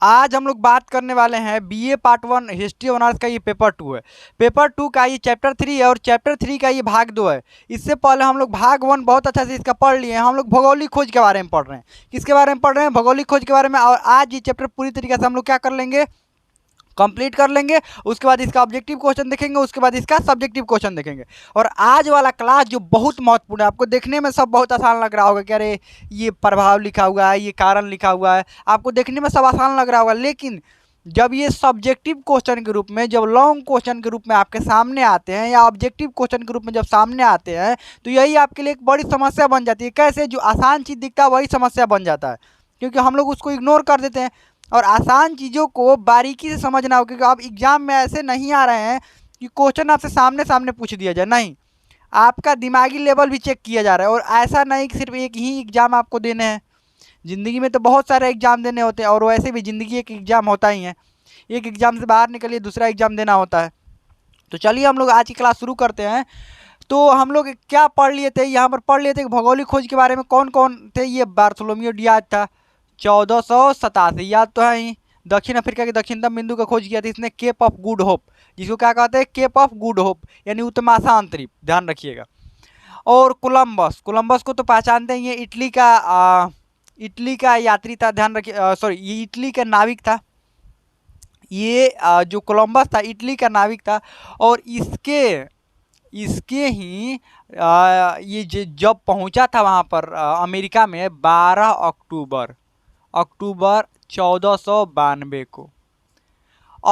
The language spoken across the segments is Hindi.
आज हम लोग बात करने वाले हैं बीए पार्ट 1 हिस्ट्री ऑनर्स का। ये पेपर 2 है। पेपर 2 का ये चैप्टर 3 है और चैप्टर 3 का ये भाग 2 है। इससे पहले हम लोग भाग 1 बहुत अच्छा से इसका पढ़ लिए हैं। हम लोग भौगोलिक खोज के बारे में पढ़ रहे हैं। किसके बारे में पढ़ रहे हैं? भौगोलिक खोज के बारे में। और आज ये चैप्टर पूरी तरीके से हम लोग क्या कर लेंगे, कंप्लीट कर लेंगे। उसके बाद इसका ऑब्जेक्टिव क्वेश्चन देखेंगे, उसके बाद इसका सब्जेक्टिव क्वेश्चन देखेंगे। और आज वाला क्लास जो बहुत महत्वपूर्ण है, आपको देखने में सब बहुत आसान लग रहा होगा कि अरे ये प्रभाव लिखा हुआ है, ये कारण लिखा हुआ है, आपको देखने में सब आसान लग रहा होगा। लेकिन जब ये सब्जेक्टिव क्वेश्चन के रूप में, जब लॉन्ग क्वेश्चन के रूप में आपके सामने आते हैं, या ऑब्जेक्टिव क्वेश्चन के रूप में जब सामने आते हैं, तो यही आपके लिए एक बड़ी समस्या बन जाती है। कैसे? जो आसान चीज़ दिखता है वही समस्या बन जाता है, क्योंकि हम लोग उसको इग्नोर कर देते हैं। और आसान चीज़ों को बारीकी से समझना हो, क्योंकि आप एग्जाम में ऐसे नहीं आ रहे हैं कि क्वेश्चन आपसे सामने सामने पूछ दिया जाए। नहीं, आपका दिमागी लेवल भी चेक किया जा रहा है। और ऐसा नहीं कि सिर्फ एक ही एग्ज़ाम आपको देने हैं। ज़िंदगी में तो बहुत सारे एग्ज़ाम देने होते हैं, और वैसे भी ज़िंदगी एक एग्ज़ाम होता ही है। एक एग्ज़ाम से बाहर निकलिए, दूसरा एग्ज़ाम देना होता है। तो चलिए हम लोग आज की क्लास शुरू करते हैं। तो हम लोग क्या पढ़ लिए थे? यहाँ पर पढ़ लिए थे कि भौगोलिक खोज के बारे में कौन कौन थे। ये बार्थोलोमेव डियाज था, 1487, याद तो है ही। दक्षिण अफ्रीका के दक्षिणतम बिंदु का खोज किया था इसने, केप ऑफ गुड होप, जिसको क्या कहते हैं? केप ऑफ गुड होप, यानी उत्तमाशांत द्वीप, ध्यान रखिएगा। और कोलंबस, कोलंबस को तो पहचानते हैं, ये इटली का यात्री था, ध्यान रखिए। सॉरी, ये इटली का नाविक था। ये जो कोलंबस था इटली का नाविक था। और इसके इसके ही ये जब पहुंचा था वहाँ पर अमेरिका में 12 अक्टूबर 1492 को।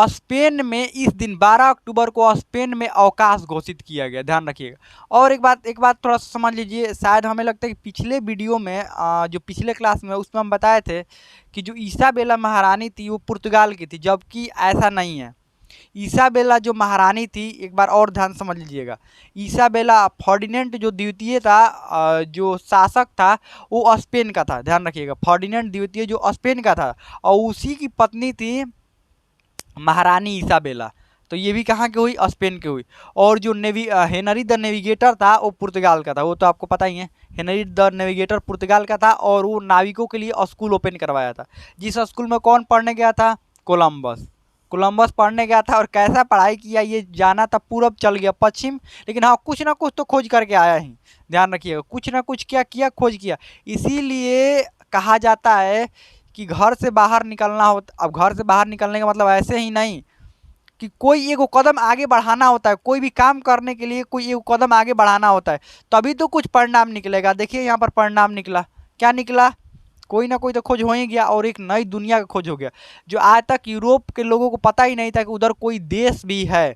स्पेन में इस दिन 12 अक्टूबर को स्पेन में अवकाश घोषित किया गया, ध्यान रखिएगा। और एक बात थोड़ा सा समझ लीजिए। शायद हमें लगता है कि पिछले वीडियो में जो पिछले क्लास में उसमें हम बताए थे कि जो इसाबेला महारानी थी वो पुर्तगाल की थी, जबकि ऐसा नहीं है। इसाबेला जो महारानी थी, एक बार और ध्यान समझ लीजिएगा, इसाबेला फर्डिनेंड जो द्वितीय था, जो शासक था, वो स्पेन का था, ध्यान रखिएगा। फर्डिनेंड द्वितीय जो स्पेन का था, और उसी की पत्नी थी महारानी इसाबेला। तो ये भी कहाँ की हुई? स्पेन की हुई। और जो हेनरी द नेविगेटर था वो पुर्तगाल का था, वो तो आपको पता ही है। हेनरी द नेविगेटर पुर्तगाल का था, और वो नाविकों के लिए स्कूल ओपन करवाया था। जिस स्कूल में कौन पढ़ने गया था? कोलंबस पढ़ने गया था। और कैसा पढ़ाई किया? ये जाना था पूरब, चल गया पश्चिम। लेकिन हाँ, कुछ ना कुछ तो खोज करके आया ही, ध्यान रखिएगा। कुछ ना कुछ क्या किया? खोज किया। इसीलिए कहा जाता है कि घर से बाहर निकलना होता। अब घर से बाहर निकलने का मतलब ऐसे ही नहीं कि कोई एक कदम आगे बढ़ाना होता है। कोई भी काम करने के लिए कोई एक कदम आगे बढ़ाना होता है, तभी तो कुछ परिणाम निकलेगा। देखिए यहाँ पर परिणाम निकला, क्या निकला? कोई ना कोई तो खोज हो ही गया, और एक नई दुनिया का खोज हो गया, जो आज तक यूरोप के लोगों को पता ही नहीं था कि उधर कोई देश भी है।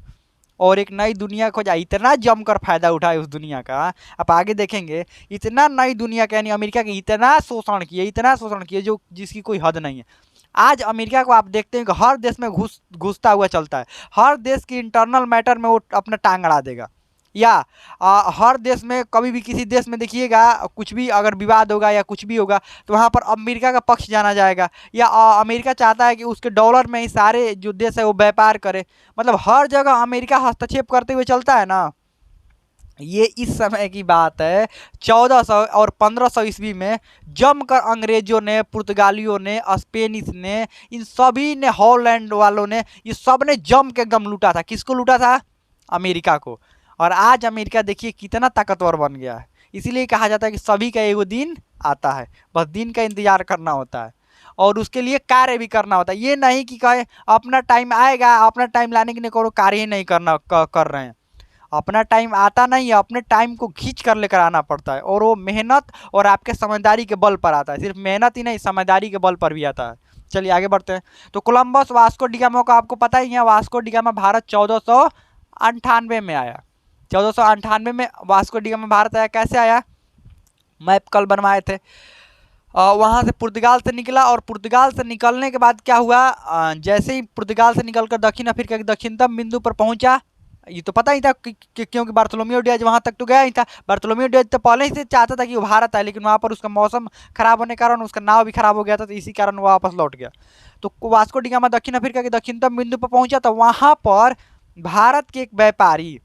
और एक नई दुनिया खोजा, इतना जमकर फायदा उठाए उस दुनिया का। आप आगे देखेंगे, इतना नई दुनिया का, यानी अमेरिका के इतना शोषण किए जो जिसकी कोई हद नहीं है। आज अमेरिका को आप देखते हैं कि हर देश में घुसता हुआ चलता है। हर देश की इंटरनल मैटर में वो अपना टांग अड़ा देगा। या हर देश में, कभी भी किसी देश में देखिएगा, कुछ भी अगर विवाद होगा या कुछ भी होगा, तो वहाँ पर अमेरिका का पक्ष जाना जाएगा। या अमेरिका चाहता है कि उसके डॉलर में ही सारे जो देश है वो व्यापार करे। मतलब हर जगह अमेरिका हस्तक्षेप करते हुए चलता है ना। ये इस समय की बात है, 1400 और 1500 ईस्वी में जमकर अंग्रेजों ने, पुर्तगालियों ने, स्पेनिश ने, इन सभी ने, हॉलैंड वालों ने, ये सब ने जम के एकदम लूटा था। किसको लूटा था? अमेरिका को। और आज अमेरिका देखिए कितना ताकतवर बन गया है। इसीलिए कहा जाता है कि सभी का एगो दिन आता है, बस दिन का इंतजार करना होता है, और उसके लिए कार्य भी करना होता है। ये नहीं कि कहे अपना टाइम आएगा, अपना टाइम लाने के लिए करो, कार्य ही नहीं कर रहे हैं। अपना टाइम आता नहीं है, अपने टाइम को खींच कर लेकर आना पड़ता है, और वो मेहनत और आपके समझदारी के बल पर आता है। सिर्फ मेहनत ही नहीं, समझदारी के बल पर भी आता है। चलिए आगे बढ़ते हैं। तो कोलंबस, वास्को डिगामा का आपको पता ही है। वास्को डिगामा भारत 1498 में आया। 1498 में वास्को डिगामा भारत आया। कैसे आया? मैप कल बनवाए थे। वहाँ से पुर्तगाल से निकला, और पुर्तगाल से निकलने के बाद क्या हुआ? जैसे ही पुर्तगाल से निकलकर दक्षिण अफ्रीका के दक्षिणतम बिंदु पर पहुंचा, ये तो पता ही था क्योंकि बार्थोलोमेव डियाज वहाँ तक तो गया ही था। बार्थोलोमेव डियाज तो पहले ही से चाहता था कि वो भारत आए, लेकिन वहाँ पर उसका मौसम खराब होने के कारण उसका नाव भी खराब हो गया था, तो इसी कारण वो वापस लौट गया। तो वास्को डिगामा दक्षिण अफ्रीका के दक्षिणतम बिंदु पर पहुंचा, तो वहाँ पर भारत के एक व्यापारी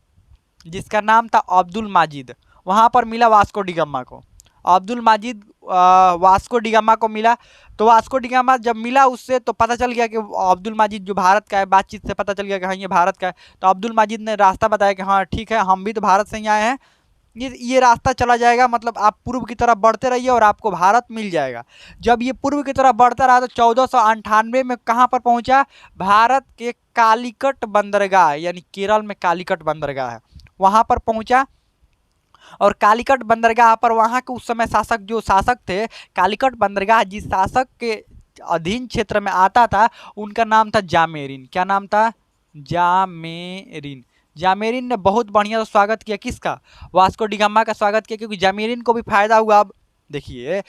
जिसका नाम था अब्दुल माजिद, वहाँ पर मिला वास्को डिगामा को। Abdul Majid Vasco D gamma को मिला। तो वास्को डी गामा जब मिला उससे तो पता चल गया कि अब्दुल मजीद जो भारत का है, बातचीत से पता चल गया कि हाँ ये भारत का है। तो अब्दुल मजीद ने रास्ता बताया कि हाँ ठीक है, हम भी तो भारत से ही आए हैं, ये रास्ता चला जाएगा, मतलब आप पूर्व की तरफ बढ़ते रहिए और आपको भारत मिल जाएगा। जब ये पूर्व की तरफ बढ़ता रहा तो 1498 में कहाँ पर पहुंचा? भारत के कालीकट बंदरगाह, यानी केरल में कालीकट बंदरगाह है, वहां पर पहुंचा। और कालीकट बंदरगाह पर वहां के उस समय जो शासक थे, कालीकट बंदरगाह जिस शासक के अधीन क्षेत्र में आता था उनका नाम था जामेरिन। क्या नाम था? जामेरिन। जामेरिन ने बहुत बढ़िया स्वागत किया। किसका? वास्को डी गामा का स्वागत किया, क्योंकि जामेरिन को भी फायदा हुआ। अब देखिए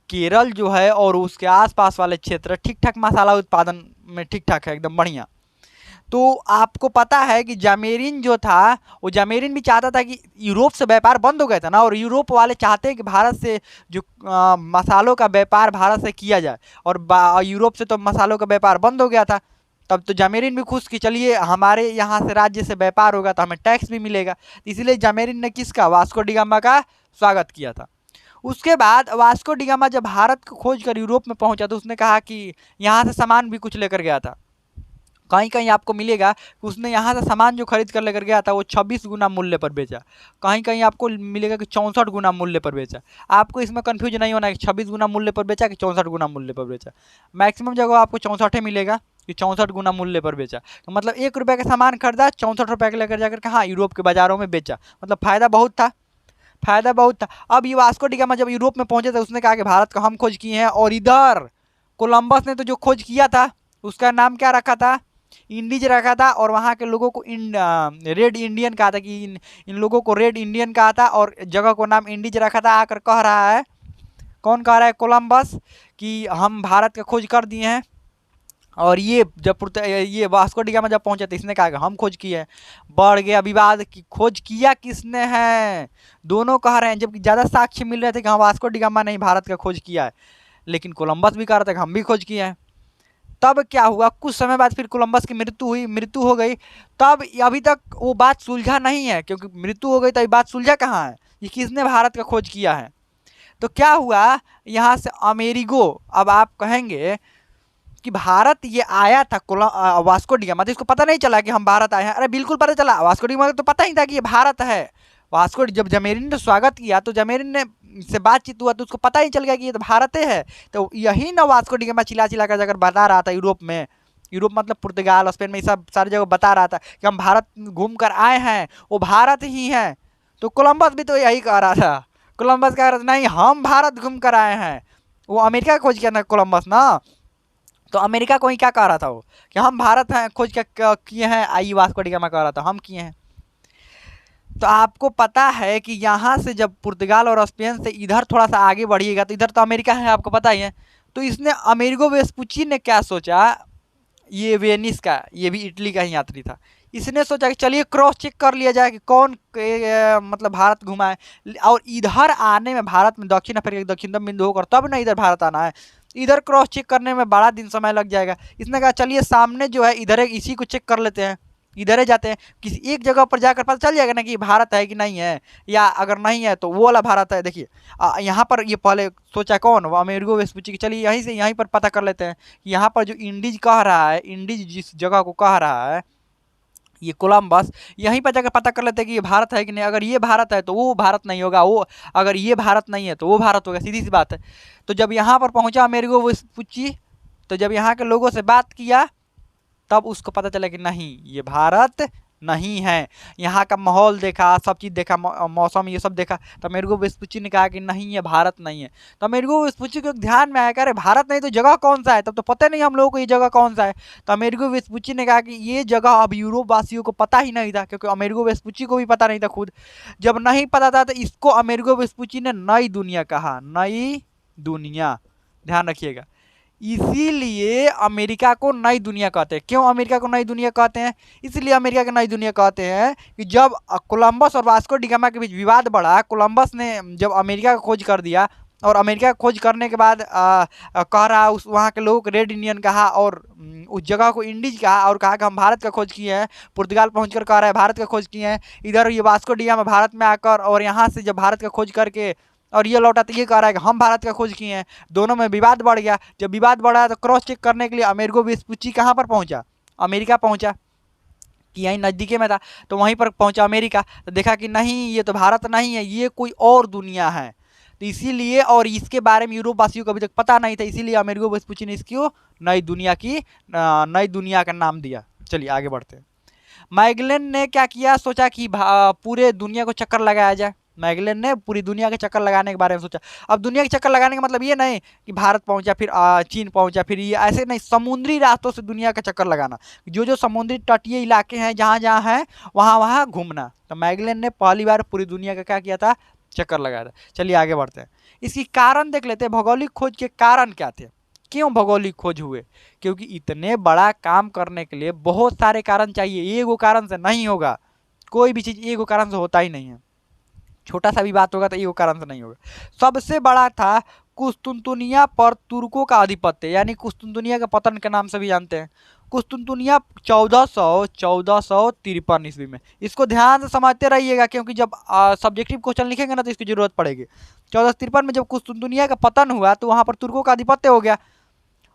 केरल जो है और उसके आसपास वाले क्षेत्र ठीक ठाक मसाला उत्पादन में ठीक ठाक है, एकदम बढ़िया। तो आपको पता है कि जामेरिन जो था, वो जामेरिन भी चाहता था कि यूरोप से व्यापार बंद हो गया था ना, और यूरोप वाले चाहते हैं कि भारत से जो मसालों का व्यापार भारत से किया जाए, और यूरोप से तो मसालों का व्यापार बंद हो गया था। तब तो जामेरिन भी खुश कि चलिए हमारे यहाँ से राज्य से व्यापार होगा तो हमें टैक्स भी मिलेगा। इसीलिए जामेरिन ने किसका? वास्को डी गामा का स्वागत किया था। उसके बाद वास्को डी गामा जब भारत को खोज कर यूरोप में पहुंचा तो उसने कहा कि यहाँ से सामान भी कुछ लेकर गया था। कहीं कहीं आपको मिलेगा कि उसने यहाँ से सामान जो खरीद कर लेकर गया था वो 26 गुना मूल्य पर बेचा, कहीं कहीं आपको मिलेगा कि 64 गुना मूल्य पर बेचा। आपको इसमें कंफ्यूज नहीं होना है कि 26 गुना मूल्य पर बेचा कि 64 गुना मूल्य पर बेचा। मैक्सिमम जगह आपको 64 मिलेगा कि 64 गुना मूल्य पर बेचा। तो मतलब 1 रुपये का सामान खरीदा, 64 रुपये का लेकर जाकर हाँ यूरोप के बाजारों में बेचा, मतलब फ़ायदा बहुत था, फ़ायदा बहुत था। अब ये वास्को डी गामा जब यूरोप में पहुंचे तो उसने कहा कि भारत का हम खोज किए हैं। और इधर कोलंबस ने तो जो खोज किया था उसका नाम क्या रखा था? इंडीज रखा था। और वहाँ के लोगों को रेड इंडियन कहा था, कि इन लोगों को रेड इंडियन कहा था, और जगह को नाम इंडीज रखा था। आकर कह रहा है, कौन कह रहा है? कोलंबस, कि हम भारत का खोज कर दिए हैं। और ये ये वास्को डी गामा जब पहुंचे तो इसने कहा कि हम खोज किए हैं। बढ़ गया विवाद कि खोज किया किसने है। दोनों कह रहे हैं, जबकि ज़्यादा साक्ष्य मिल रहे थे कि हाँ वास्को डी गामा ने भारत का खोज किया है, लेकिन कोलंबस भी कह रहा था कि हम भी खोज किए हैं। तब क्या हुआ? कुछ समय बाद फिर कोलंबस की मृत्यु हो गई। तब अभी तक वो बात सुलझा नहीं है, क्योंकि मृत्यु हो गई तो बात सुलझा कहाँ है, ये किसने भारत का खोज किया है। तो क्या हुआ यहाँ से अमेरिगो, अब आप कहेंगे कि भारत ये आया था वास्को डी गामा, तो इसको पता नहीं चला कि हम भारत आए हैं? अरे बिल्कुल पता चला, वास्को डी गामा को तो पता ही था कि ये भारत है। वास्को जब जामेरिन ने स्वागत किया तो जामेरिन ने से बातचीत हुआ तो उसको पता ही चल गया कि ये तो भारत है। तो यही ना वास्को डी गामा चिल्ला चिल्ला कर जाकर बता रहा था यूरोप में, यूरोप मतलब पुर्तगाल स्पेन में, ये सब सारी जगह बता रहा था कि हम भारत घूम कर आए हैं, वो भारत ही है। तो कोलंबस भी तो यही कह रहा था। कोलंबस कह रहा था नहीं हम भारत घूम कर आए हैं। वो अमेरिका खोज किया था कोलंबस ना, तो अमेरिका को ही क्या कह रहा था वो कि हम भारत हैं खोज किए हैं, आई वास्को डी गामा कह रहा था हम किए हैं। तो आपको पता है कि यहाँ से जब पुर्तगाल और स्पेन से इधर थोड़ा सा आगे बढ़िएगा तो इधर तो अमेरिका है, आपको पता ही है। तो इसने अमेरिगो वेस्पुची ने क्या सोचा, ये वेनिस का, ये भी इटली का ही यात्री था, इसने सोचा कि चलिए क्रॉस चेक कर लिया जाए कि कौन मतलब भारत घुमा है। और इधर आने में भारत में दक्षिण अफ्रीका दक्षिणतम बिंदु होकर तब ना इधर भारत आना है, इधर क्रॉस चेक करने में बड़ा दिन समय लग जाएगा। इसने कहा चलिए सामने जो है इधर इसी को चेक कर लेते हैं, इधर ही जाते हैं, किसी एक जगह पर जाकर पता चल जाएगा ना कि भारत है कि नहीं है, या अगर नहीं है तो वो वाला भारत है। देखिए यहाँ पर ये पहले सोचा कौन, वो अमेरिगो वेस्पुची, चलिए यहीं से यहीं पर पता कर लेते हैं। यहाँ पर जो इंडीज कह रहा है, इंडीज जिस जगह को कह रहा है ये कोलंबस, यहीं पर जाकर पता कर लेते हैं कि ये भारत है कि नहीं। अगर ये भारत है तो वो भारत नहीं होगा, वो अगर ये भारत नहीं है तो वो भारत होगा, सीधी सी बात है। तो जब यहाँ पर पहुँचा अमेरिगो वेस्पुची, तो जब यहाँ के लोगों से बात किया तब उसको पता चला कि नहीं ये भारत नहीं है। यहाँ का माहौल देखा, सब चीज़ देखा, मौसम ये सब देखा, तो अमेरिगो वेस्पुची ने कहा कि नहीं ये भारत नहीं है। तो अमेरिगो वेस्पुची को ध्यान में आया कि अरे भारत नहीं तो जगह कौन सा है, तब तो पता नहीं हम लोगों को ये जगह कौन सा है। तो अमेरिगो वेस्पुची ने कहा कि ये जगह अब यूरोप वासियों को पता ही नहीं था, क्योंकि अमेरिगो वेस्पुची को भी पता नहीं था खुद। जब नहीं पता था तो इसको अमेरिगो वेस्पुची ने नई दुनिया कहा, नई दुनिया, ध्यान रखिएगा। इसीलिए अमेरिका को नई दुनिया कहते हैं। क्यों अमेरिका को नई दुनिया कहते हैं? इसलिए अमेरिका को नई दुनिया कहते हैं कि जब कोलंबस और वास्को डी गामा के बीच विवाद बढ़ा, कोलंबस ने जब अमेरिका का खोज कर दिया और अमेरिका का खोज करने के बाद कह रहा उस वहाँ के लोगों को रेड इंडियन कहा और उस जगह को इंडीज कहा और कहा कि हम भारत का खोज किए हैं। पुर्तगाल पहुँच कह रहा है भारत का खोज किए हैं। इधर ये वास्को डी गामा भारत में आकर और यहाँ से जब भारत का खोज करके और ये लौटा तो ये कह रहा है कि हम भारत का खोज किए हैं। दोनों में विवाद बढ़ गया। जब विवाद बढ़ा तो क्रॉस चेक करने के लिए अमेरिको वेस्पुची कहाँ पर पहुंचा, अमेरिका पहुंचा, कि यहीं नज़दीके में था, तो वहीं पर पहुंचा अमेरिका, तो देखा कि नहीं ये तो भारत नहीं है, ये कोई और दुनिया है। तो इसीलिए, और इसके बारे में यूरोप वासियों को अभी तक पता नहीं था, इसीलिए अमेरिको वेस्पुची ने इसको नई दुनिया का नाम दिया। चलिए आगे बढ़ते हैं। मैगेलन ने क्या किया, सोचा कि पूरे दुनिया को चक्कर लगाया जाए। मैगेलन ने पूरी दुनिया के चक्कर लगाने के बारे में सोचा। अब दुनिया के चक्कर लगाने का मतलब ये नहीं कि भारत पहुंचा फिर चीन पहुंचा फिर ये ऐसे नहीं, समुद्री रास्तों से दुनिया का चक्कर लगाना, जो समुद्री तटीय इलाके हैं जहाँ जहाँ हैं वहाँ वहाँ घूमना। तो मैगेलन ने पहली बार पूरी दुनिया का क्या किया था, चक्कर लगाया था। चलिए आगे बढ़ते हैं। इसकी कारण देख लेते हैं, भौगोलिक खोज के कारण क्या थे, क्यों भौगोलिक खोज हुए। क्योंकि इतने बड़ा काम करने के लिए बहुत सारे कारण चाहिए, एगो कारण से नहीं होगा। कोई भी चीज़ एगो कारण से होता ही नहीं है। छोटा सा भी बात होगा तो एगो कारण से नहीं होगा। सबसे बड़ा था कुस्तुनतुनिया पर तुर्कों का आधिपत्य, यानी कुस्तुनतुनिया के पतन के नाम से भी जानते हैं। कुस्तुनतुनिया 1453 ईस्वी में, इसको ध्यान से समझते रहिएगा क्योंकि जब सब्जेक्टिव क्वेश्चन लिखेंगे ना तो इसकी जरूरत पड़ेगी। 1453 में जब कुस्तुनतुनिया का पतन हुआ तो वहाँ पर तुर्कों का आधिपत्य हो गया,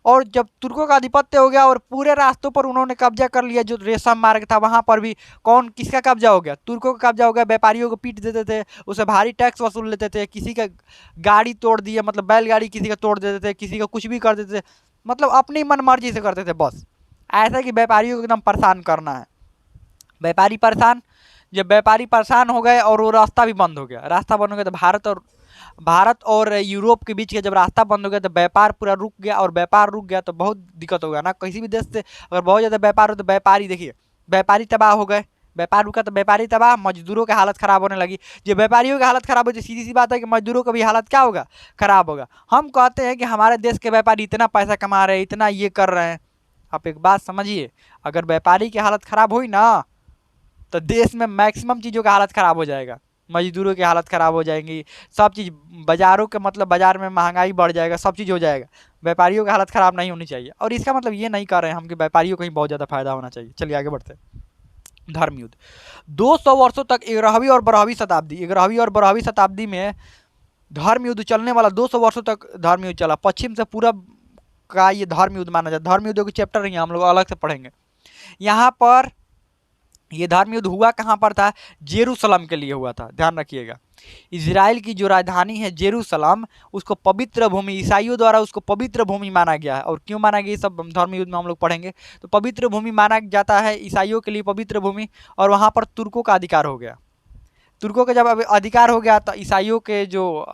और जब तुर्कों का आधिपत्य हो गया और पूरे रास्तों पर उन्होंने कब्जा कर लिया, जो रेशम मार्ग था वहाँ पर भी कौन किसका कब्जा हो गया, तुर्कों का कब्जा हो गया। व्यापारियों को पीट देते थे, उसे भारी टैक्स वसूल लेते थे, किसी का गाड़ी तोड़ दिया, मतलब बैलगाड़ी किसी का तोड़ देते थे, किसी का कुछ भी कर देते थे, मतलब अपनी मन मर्जी से करते थे बस। ऐसा कि व्यापारियों को एकदम परेशान करना है। व्यापारी परेशान, जब व्यापारी परेशान हो गए और वो रास्ता भी बंद हो गया, रास्ता बंद हो गया तो भारत और यूरोप के बीच का जब रास्ता बंद हो गया तो व्यापार पूरा रुक गया, और व्यापार रुक गया तो बहुत दिक्कत हो गया ना। किसी भी देश से अगर बहुत ज़्यादा व्यापार हो तो व्यापारी, देखिए व्यापारी तबाह हो गए, व्यापार रुका तो व्यापारी तबाह, मजदूरों की हालत ख़राब होने लगी। जब व्यापारियों की हालत ख़राब हो तो सीधी सी बात है कि मजदूरों का भी हालत क्या होगा, ख़राब होगा। हम कहते हैं कि हमारे देश के व्यापारी इतना पैसा कमा रहे हैं, इतना ये कर रहे हैं। आप एक बात समझिए, अगर व्यापारी की हालत ख़राब हुई ना तो देश में मैक्सिमम चीज़ों का हालत ख़राब हो जाएगा, मजदूरों की हालत ख़राब हो जाएंगी, सब चीज़ बाज़ारों के मतलब बाज़ार में महंगाई बढ़ जाएगा, सब चीज़ हो जाएगा। व्यापारियों की हालत ख़राब नहीं होनी चाहिए, और इसका मतलब ये नहीं कर रहे हैं हम कि व्यापारियों को ही बहुत ज़्यादा फायदा होना चाहिए। चलिए आगे बढ़ते हैं। धर्म युद्ध 200 वर्षों तक, 11वीं और 12वीं शताब्दी में धर्म युद्ध चलने वाला, 200 वर्षों तक धर्म युद्ध चला। पश्चिम से पूरब का ये धर्म युद्ध माना जाता है। धर्म युद्ध के चैप्टर नहीं है, हम लोग अलग से पढ़ेंगे। यहाँ पर ये धर्म युद्ध हुआ कहाँ पर था, जेरूसलम के लिए हुआ था, ध्यान रखिएगा। इजराइल की जो राजधानी है जेरूसलम, उसको पवित्र भूमि, ईसाइयों द्वारा उसको पवित्र भूमि माना गया है। और क्यों माना गया ये सब धर्म युद्ध में हम लोग पढ़ेंगे। तो पवित्र भूमि माना जाता है ईसाइयों के लिए पवित्र भूमि, और वहाँ पर तुर्कों का अधिकार हो गया। तुर्कों का जब अधिकार हो गया तो ईसाइयों के जो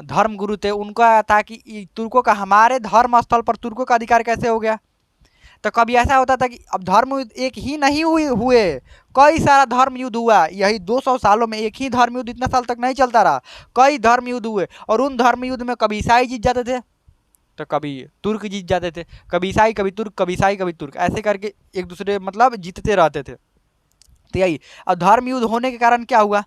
धर्म गुरु थे उनका था कि तुर्कों का, हमारे धर्म स्थल पर तुर्कों का अधिकार कैसे हो गया। तो कभी ऐसा होता था कि अब धर्म युद्ध एक ही नहीं हुए, कई सारा धर्म युद्ध हुआ। यही 200 सालों में एक ही धर्म युद्ध इतना साल तक नहीं चलता रहा, कई धर्म युद्ध हुए। और उन धर्म युद्ध में कभी ईसाई जीत जाते थे तो कभी तुर्क जीत जाते थे, कभी ईसाई कभी तुर्क, कभी ईसाई कभी तुर्क, ऐसे करके एक दूसरे मतलब जीतते रहते थे। तो यही, अब धर्म युद्ध होने के कारण क्या हुआ,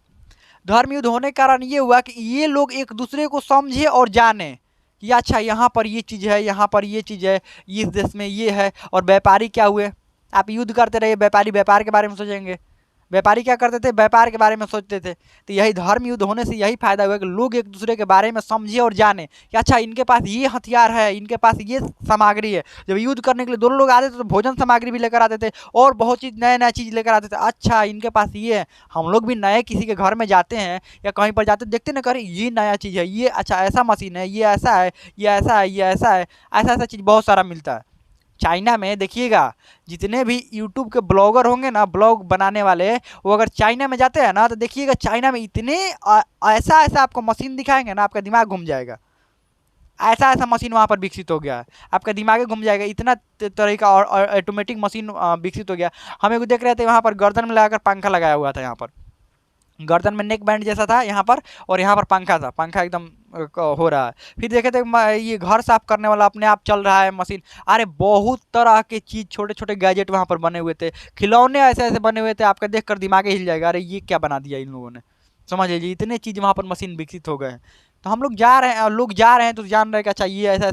धर्म युद्ध होने के कारण ये हुआ कि ये लोग एक दूसरे को समझे और जाने कि अच्छा यहाँ पर ये चीज़ है, यहाँ पर ये चीज़ है, इस देश में ये है। और व्यापारी क्या हुए, आप युद्ध करते रहिए, व्यापारी व्यापार के बारे में सोचेंगे। व्यापारी क्या करते थे, व्यापार के बारे में सोचते थे। तो यही धर्म युद्ध होने से यही फायदा हुआ कि लोग एक दूसरे के बारे में समझे और जाने कि अच्छा इनके पास ये हथियार है, इनके पास ये सामग्री है। जब युद्ध करने के लिए दोनों लोग आते थे तो भोजन सामग्री भी लेकर आते थे और बहुत चीज़ नया नया चीज़ लेकर आते थे। अच्छा इनके पास ये है, हम लोग भी नए किसी के घर में जाते हैं या कहीं पर जाते देखते ना, करें ये नया चीज़ है, ये अच्छा ऐसा मशीन है, ये ऐसा है, ये ऐसा है, ये ऐसा है, ऐसा ऐसा चीज़ बहुत सारा मिलता है। चाइना में देखिएगा, जितने भी यूट्यूब के ब्लॉगर होंगे ना, ब्लॉग बनाने वाले, वो अगर चाइना में जाते हैं ना तो देखिएगा चाइना में इतने ऐसा ऐसा आपको मशीन दिखाएंगे ना, आपका दिमाग घूम जाएगा। ऐसा ऐसा मशीन वहाँ पर विकसित हो गया है, आपका दिमाग घूम जाएगा। इतना तरह का ऑटोमेटिक मशीन विकसित हो गया। हम एक देख रहे थे वहाँ पर गर्दन में लगाकर पंखा लगाया हुआ था, यहाँ पर गर्दन में नेक बैंड जैसा था यहाँ पर, और यहाँ पर पंखा था, पंखा एकदम हो रहा है। फिर देखे थे ये घर साफ करने वाला अपने आप चल रहा है मशीन। अरे बहुत तरह के चीज़, छोटे छोटे गैजेट वहाँ पर बने हुए थे, खिलौने ऐसे ऐसे बने हुए थे, आपका देख कर दिमाग हिल जाएगा, अरे ये क्या बना दिया इन लोगों ने। समझ लीजिए इतने चीज़ वहाँ पर मशीन विकसित हो गए हैं। तो हम लोग जा रहे हैं, लोग जा रहे हैं तो जान रहे हैं कि अच्छा ये ऐसा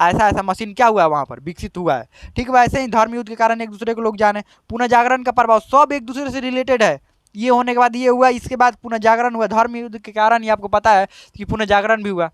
ऐसा ऐसा मशीन क्या हुआ है वहाँ पर विकसित हुआ है। ठीक वैसे ही धर्म युद्ध के कारण एक दूसरे को लोग जाने। पुनः जागरण का प्रभाव सब एक दूसरे से रिलेटेड है। ये होने के बाद ये हुआ, इसके बाद पुनः जागरण हुआ धर्म युद्ध के कारण, ये आपको पता है कि पुनः जागरण भी हुआ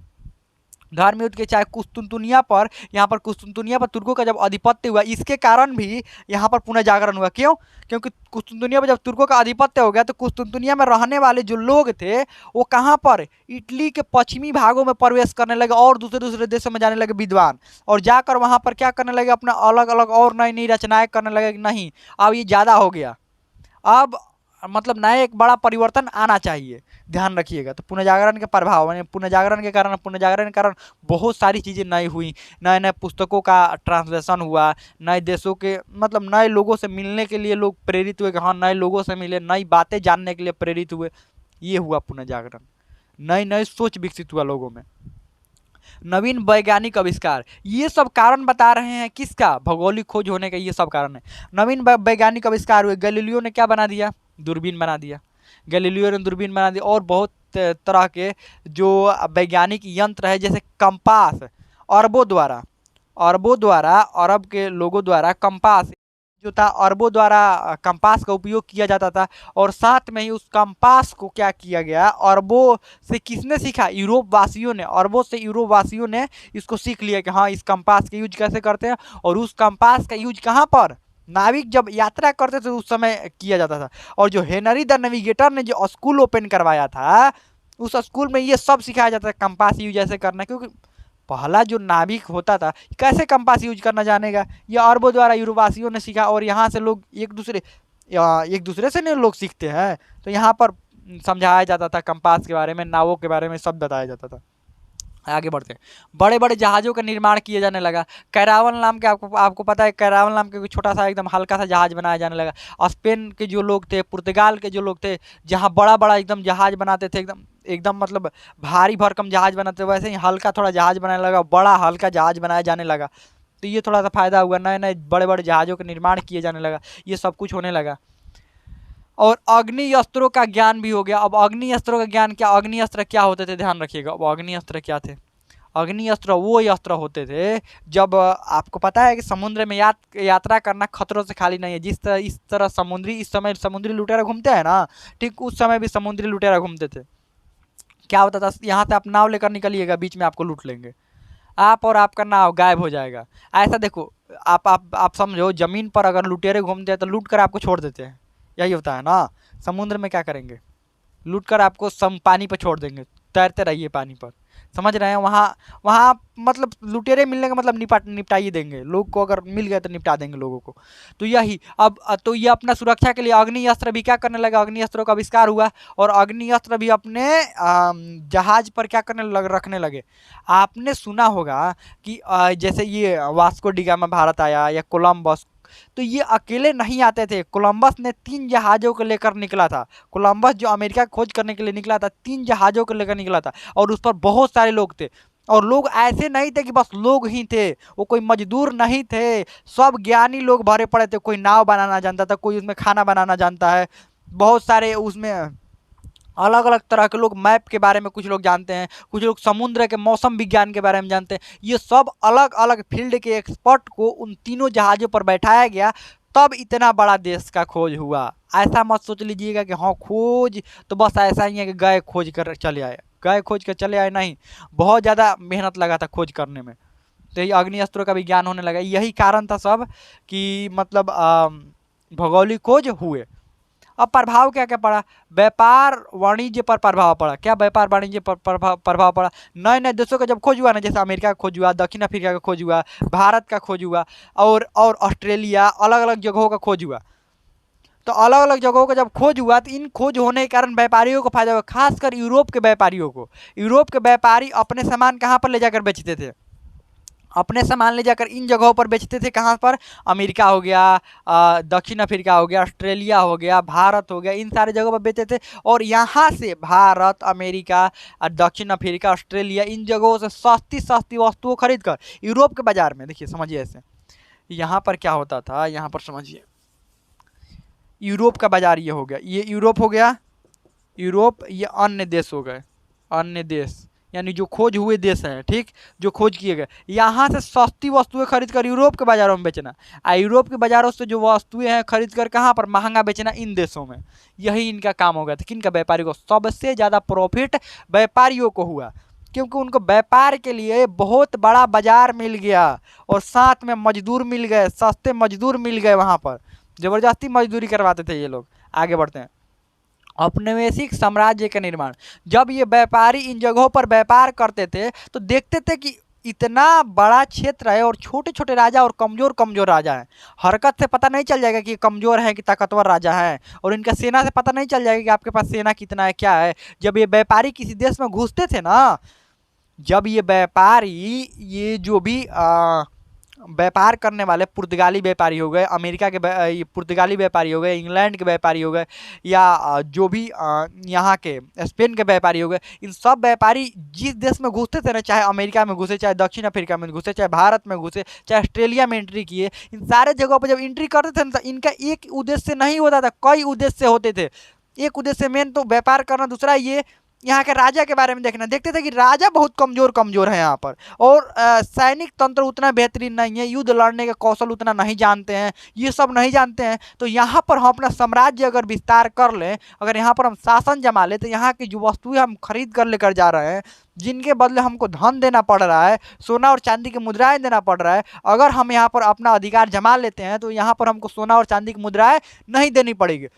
धर्म युद्ध के, चाहे कुस्तुनतुनिया पर, यहाँ पर कुस्तुनतुनिया पर तुर्कों का जब आधिपत्य हुआ, इसके कारण भी यहाँ पर पुनः जागरण हुआ। क्यों? क्योंकि कुस्तुनतुनिया पर जब तुर्कों का आधिपत्य हो गया तो कुस्तुनतुनिया में रहने वाले जो लोग थे वो कहाँ पर, इटली के पश्चिमी भागों में प्रवेश करने लगे और दूसरे दूसरे देशों में जाने लगे विद्वान, और जाकर वहाँ पर क्या करने लगे, अपना अलग अलग और नई नई रचनाएं करने लगे। नहीं, अब ये ज़्यादा हो गया, अब मतलब नया एक बड़ा परिवर्तन आना चाहिए, ध्यान रखिएगा। तो पुनर्जागरण के प्रभाव यानी पुनर्जागरण के कारण बहुत सारी चीज़ें नई हुई, नए नए पुस्तकों का ट्रांसलेशन हुआ, नए देशों के मतलब नए लोगों से मिलने के लिए लोग प्रेरित हुए कि हाँ नए लोगों से मिले, नई बातें जानने के लिए प्रेरित हुए, ये हुआ पुनर्जागरण। नई नई सोच विकसित हुआ लोगों में, नवीन वैज्ञानिक आविष्कार, ये सब कारण बता रहे हैं किसका, भौगोलिक खोज होने का, ये सब कारण है। नवीन वैज्ञानिक आविष्कार हुए, गैलीलियो ने क्या बना दिया, दूरबीन बना दिया, गैलीलियो ने दूरबीन बना दी, और बहुत तरह के जो वैज्ञानिक यंत्र है जैसे कंपास, अरबों द्वारा अरब के लोगों द्वारा कंपास जो था, अरबों द्वारा कंपास का उपयोग किया जाता था। और साथ में ही उस कंपास को क्या किया गया, अरबों से किसने सीखा, यूरोप वासियों ने, अरबों से यूरोप वासियों ने इसको सीख लिया कि हाँ इस कंपास का यूज कैसे करते हैं। और उस कंपास का यूज कहाँ पर, नाविक जब यात्रा करते थे उस समय किया जाता था। और जो हेनरी द नेविगेटर ने जो स्कूल ओपन करवाया था, उस स्कूल में ये सब सिखाया जाता है, कंपास यूज ऐसे करना, क्योंकि पहला जो नाविक होता था कैसे कंपास यूज करना जानेगा, ये अरबों द्वारा यूरोपवासियों ने सीखा। और यहाँ से लोग एक दूसरे से नहीं लोग सीखते हैं, तो यहाँ पर समझाया जाता था कंपास के बारे में, नावों के बारे में सब बताया जाता था। आगे बढ़ते हैं, बड़े बड़े जहाज़ों का निर्माण किया जाने लगा। कैरावन नाम के, आपको पता है, कैरावन नाम के छोटा सा एकदम हल्का सा जहाज़ बनाया जाने लगा। स्पेन के जो लोग थे, पुर्तगाल के जो लोग थे, जहाँ बड़ा बड़ा एकदम जहाज़ बनाते थे, एकदम एकदम मतलब भारी भरकम जहाज़ बनाते थे, वैसे ही हल्का थोड़ा जहाज़ बनाने लगा, बड़ा हल्का जहाज़ बनाया जाने लगा। तो ये थोड़ा सा फायदा हुआ, नए नए बड़े बड़े जहाज़ों का निर्माण किए जाने लगा, ये सब कुछ होने लगा। और अग्नि अस्त्रों का ज्ञान भी हो गया। अब अग्नि अस्त्रों का ज्ञान क्या, अग्नि अस्त्र क्या होते थे, ध्यान रखिएगा। अब अग्नि अस्त्र क्या थे, अग्नि अस्त्र वो अस्त्र होते थे जब आपको पता है कि समुद्र में यात्रा करना खतरों से खाली नहीं है। इस तरह इस समय समुद्री लुटेरा घूमते हैं ना, ठीक उस समय भी समुद्री लुटेरा घूमते थे। क्या होता था, यहाँ से आप नाव लेकर निकलिएगा, बीच में आपको लूट लेंगे, आप और आपका नाव गायब हो जाएगा। ऐसा देखो, आप समझो, जमीन पर अगर लुटेरे घूमते हैं तो लूट कर आपको छोड़ देते हैं, यही होता है ना। समुद्र में क्या करेंगे, लूट कर आपको पानी पर छोड़ देंगे, तैरते रहिए पानी पर, समझ रहे हैं। वहाँ वहाँ मतलब लुटेरे मिलने का मतलब निपटा ही देंगे लोग को, अगर मिल गए तो निपटा देंगे लोगों को। तो यही अब तो ये अपना सुरक्षा के लिए अग्नि अस्त्र भी क्या करने लगा, अग्नि अस्त्रों का आविष्कार हुआ। और अग्नि अस्त्र भी अपने जहाज पर क्या रखने लगे। आपने सुना होगा कि जैसे ये वास्को डिगामा भारत आया या कोलंबस, तो ये अकेले नहीं आते थे। कोलंबस ने 3 जहाज़ों को लेकर निकला था। कोलंबस जो अमेरिका खोज करने के लिए निकला था, 3 जहाज़ों को लेकर निकला था, और उस पर बहुत सारे लोग थे। और लोग ऐसे नहीं थे कि बस लोग ही थे, वो कोई मजदूर नहीं थे, सब ज्ञानी लोग भरे पड़े थे। कोई नाव बनाना जानता था, कोई उसमें खाना बनाना जानता है, बहुत सारे उसमें अलग अलग तरह के लोग, मैप के बारे में कुछ लोग जानते हैं, कुछ लोग समुद्र के मौसम विज्ञान के बारे में जानते हैं। ये सब अलग अलग फील्ड के एक्सपर्ट को उन तीनों जहाज़ों पर बैठाया गया, तब इतना बड़ा देश का खोज हुआ। ऐसा मत सोच लीजिएगा कि हाँ खोज तो बस ऐसा ही है कि गए खोज कर चले आए, गए खोज कर चले आए, नहीं, बहुत ज़्यादा मेहनत लगा था खोज करने में। तो ये अग्नि अस्त्रों का भी ज्ञान होने लगा, यही कारण था सब कि मतलब भौगोलिक खोज हुए। अब प्रभाव क्या क्या पड़ा, व्यापार वाणिज्य पर प्रभाव पड़ा। क्या व्यापार वाणिज्य पर प्रभाव पड़ा, नए नए देशों का जब खोज हुआ ना, जैसे अमेरिका का खोज हुआ, दक्षिण अफ्रीका का खोज हुआ, भारत का खोज हुआ, और ऑस्ट्रेलिया, अलग अलग जगहों का खोज हुआ। तो अलग अलग जगहों का जब खोज हुआ तो इन खोज होने के कारण व्यापारियों को फायदा हुआ, खासकर यूरोप के व्यापारियों को। यूरोप के व्यापारी अपने सामान कहाँ पर ले जाकर बेचते थे, अपने सामान ले जाकर इन जगहों पर बेचते थे। कहाँ पर, अमेरिका हो गया, दक्षिण अफ्रीका हो गया, ऑस्ट्रेलिया हो गया, भारत हो गया, इन सारे जगहों पर बेचते थे। और यहाँ से भारत, अमेरिका, दक्षिण अफ्रीका, ऑस्ट्रेलिया, इन जगहों से सस्ती सस्ती वस्तुओं खरीद कर यूरोप के बाजार में, देखिए समझिए ऐसे, यहाँ पर क्या होता था, यहाँ पर समझिए, यूरोप का बाजार ये हो गया, ये यूरोप हो गया, यूरोप, ये अन्य देश हो गए, अन्य देश, यानी जो खोज हुए देश हैं, ठीक, जो खोज किए गए, यहाँ से सस्ती वस्तुएं खरीद कर यूरोप के बाजारों में बेचना, यूरोप के बाजारों से जो वस्तुएं हैं खरीद कर कहाँ पर महंगा बेचना इन देशों में। यही इनका काम हो गया था। किनका? व्यापारी को। सबसे ज़्यादा प्रॉफिट व्यापारियों को हुआ, क्योंकि उनको व्यापार के लिए बहुत बड़ा बाजार मिल गया और साथ में मजदूर मिल गए, सस्ते मजदूर मिल गए। वहाँ पर ज़बरदस्ती मजदूरी करवाते थे ये लोग। आगे बढ़ते हैं। औपनिवेशिक साम्राज्य का निर्माण। जब ये व्यापारी इन जगहों पर व्यापार करते थे तो देखते थे कि इतना बड़ा क्षेत्र है और छोटे छोटे राजा और कमज़ोर कमज़ोर राजा हैं। हरकत से पता नहीं चल जाएगा कि कमज़ोर है कि ताकतवर राजा है, और इनका सेना से पता नहीं चल जाएगा कि आपके पास सेना कितना है, क्या है। जब ये व्यापारी किसी देश में घुसते थे ना, जब ये व्यापारी, ये जो भी व्यापार करने वाले पुर्तगाली व्यापारी हो गए, अमेरिका के पुर्तगाली व्यापारी हो गए, इंग्लैंड के व्यापारी हो गए, या जो भी यहाँ के स्पेन के व्यापारी हो गए, इन सब व्यापारी जिस देश में घुसते थे ना, चाहे अमेरिका में घुसे, चाहे दक्षिण अफ्रीका में घुसे, चाहे भारत में घुसे, चाहे ऑस्ट्रेलिया में एंट्री किए, इन सारे जगहों पर जब एंट्री करते थे ना, इनका एक उद्देश्य नहीं होता था, कई उद्देश्य होते थे। एक उद्देश्य मेन तो व्यापार करना, दूसरा ये यहाँ के राजा के बारे में देखना। देखते थे कि राजा बहुत कमज़ोर कमज़ोर है यहाँ पर, और सैनिक तंत्र उतना बेहतरीन नहीं है, युद्ध लड़ने का कौशल उतना नहीं जानते हैं, ये सब नहीं जानते हैं। तो यहाँ पर हम अपना साम्राज्य अगर विस्तार कर लें, अगर यहाँ पर हम शासन जमा लें, तो यहाँ की जो वस्तुएं हम खरीद कर लेकर जा रहे हैं, जिनके बदले हमको धन देना पड़ रहा है, सोना और चांदी की मुद्राएं देना पड़ रहा है, अगर हम यहाँ पर अपना अधिकार जमा लेते हैं तो यहाँ पर हमको सोना और चांदी की मुद्राएं नहीं देनी पड़ेगी।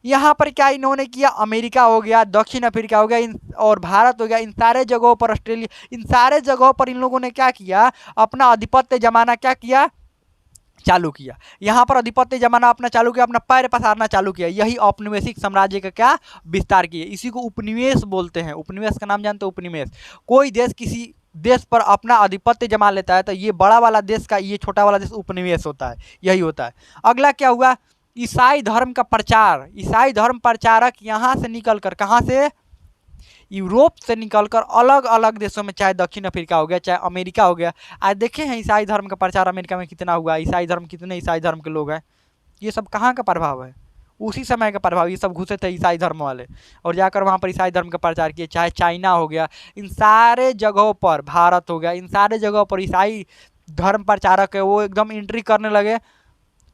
यहाँ पर क्या इन्होंने किया? अमेरिका हो गया, दक्षिण अफ्रीका हो गया, इन और भारत हो गया, इन सारे जगहों पर, ऑस्ट्रेलिया, इन सारे जगहों पर इन लोगों ने क्या किया? अपना आधिपत्य जमाना क्या किया? चालू किया। यहाँ पर आधिपत्य जमाना अपना चालू किया, अपना पैर पसारना चालू किया। यही औपनिवेशिक साम्राज्य का क्या विस्तार किया। इसी को उपनिवेश बोलते हैं। उपनिवेश का नाम जानते हो? उपनिवेश। कोई देश किसी देश पर अपना आधिपत्य जमा लेता है तो ये बड़ा वाला देश का ये छोटा वाला देश उपनिवेश होता है। यही होता है। अगला क्या हुआ? ईसाई धर्म का प्रचार। ईसाई धर्म प्रचारक यहाँ से निकलकर, कहाँ से? यूरोप से निकलकर अलग अलग देशों में, चाहे दक्षिण अफ्रीका हो गया, चाहे अमेरिका हो गया, आज देखे हैं ईसाई धर्म का प्रचार अमेरिका में कितना हुआ। ईसाई धर्म, कितने ईसाई धर्म के लोग हैं। ये सब कहाँ का प्रभाव है? उसी समय का प्रभाव। ये सब घुसे थे ईसाई धर्म वाले और जाकर वहाँ पर ईसाई धर्म का प्रचार किए। चाहे चाइना हो गया, इन सारे जगहों पर, भारत हो गया, इन सारे जगहों पर ईसाई धर्म प्रचारक है वो एकदम एंट्री करने लगे,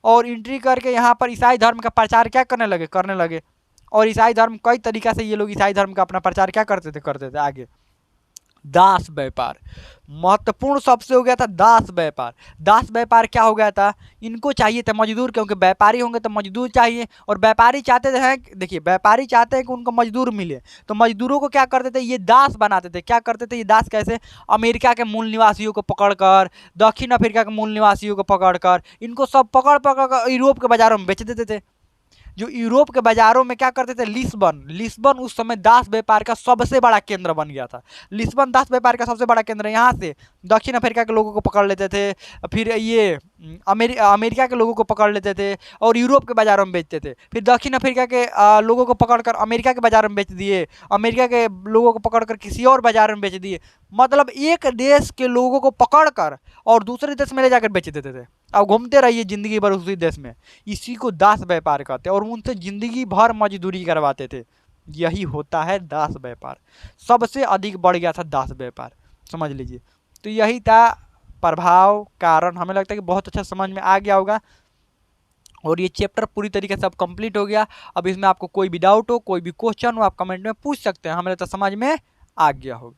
और एंट्री करके यहाँ पर ईसाई धर्म का प्रचार क्या करने लगे। और ईसाई धर्म कई तरीक़ा से ये लोग ईसाई धर्म का अपना प्रचार क्या करते थे। आगे दास व्यापार महत्वपूर्ण सबसे हो गया था। दास व्यापार। दास व्यापार क्या हो गया था? इनको चाहिए थे मजदूर, क्योंकि व्यापारी होंगे तो मजदूर चाहिए, और व्यापारी चाहते थे, देखिए व्यापारी चाहते हैं कि उनको मजदूर मिले, तो मजदूरों को क्या करते थे? ये दास बनाते थे। क्या करते थे ये दास? कैसे? अमेरिका के मूल निवासियों को पकड़कर, दक्षिण अफ्रीका के मूल निवासियों को पकड़कर, इनको सब पकड़ कर यूरोप के बाजारों में बेच देते थे। जो यूरोप के बाजारों में क्या करते थे? लिस्बन उस समय दास व्यापार का सबसे बड़ा केंद्र बन गया था। लिस्बन दास व्यापार का सबसे बड़ा केंद्र। यहाँ से दक्षिण अफ्रीका के लोगों को पकड़ लेते थे, फिर ये अमेरिका के लोगों को पकड़ लेते थे और यूरोप के बाजारों में बेचते थे। फिर दक्षिण अफ्रीका के लोगों को पकड़कर अमेरिका के बाजार में बेच दिए, अमेरिका के लोगों को पकड़कर किसी और बाजार में बेच दिए। मतलब एक देश के लोगों को पकड़कर और दूसरे देश में ले जाकर बेच देते थे। अब घूमते रहिए जिंदगी भर उसी देश में। इसी को दास व्यापार कहते हैं, और उनसे जिंदगी भर मजदूरी करवाते थे। यही होता है दास व्यापार। सबसे अधिक बढ़ गया था दास व्यापार, समझ लीजिए। तो यही था प्रभाव, कारण। हमें लगता है कि बहुत अच्छा समझ में आ गया होगा, और ये चैप्टर पूरी तरीके से अब कंप्लीट हो गया। अब इसमें आपको कोई भी डाउट हो, कोई भी क्वेश्चन हो, आप कमेंट में पूछ सकते हैं। हमें लगता है समझ में आ गया होगा।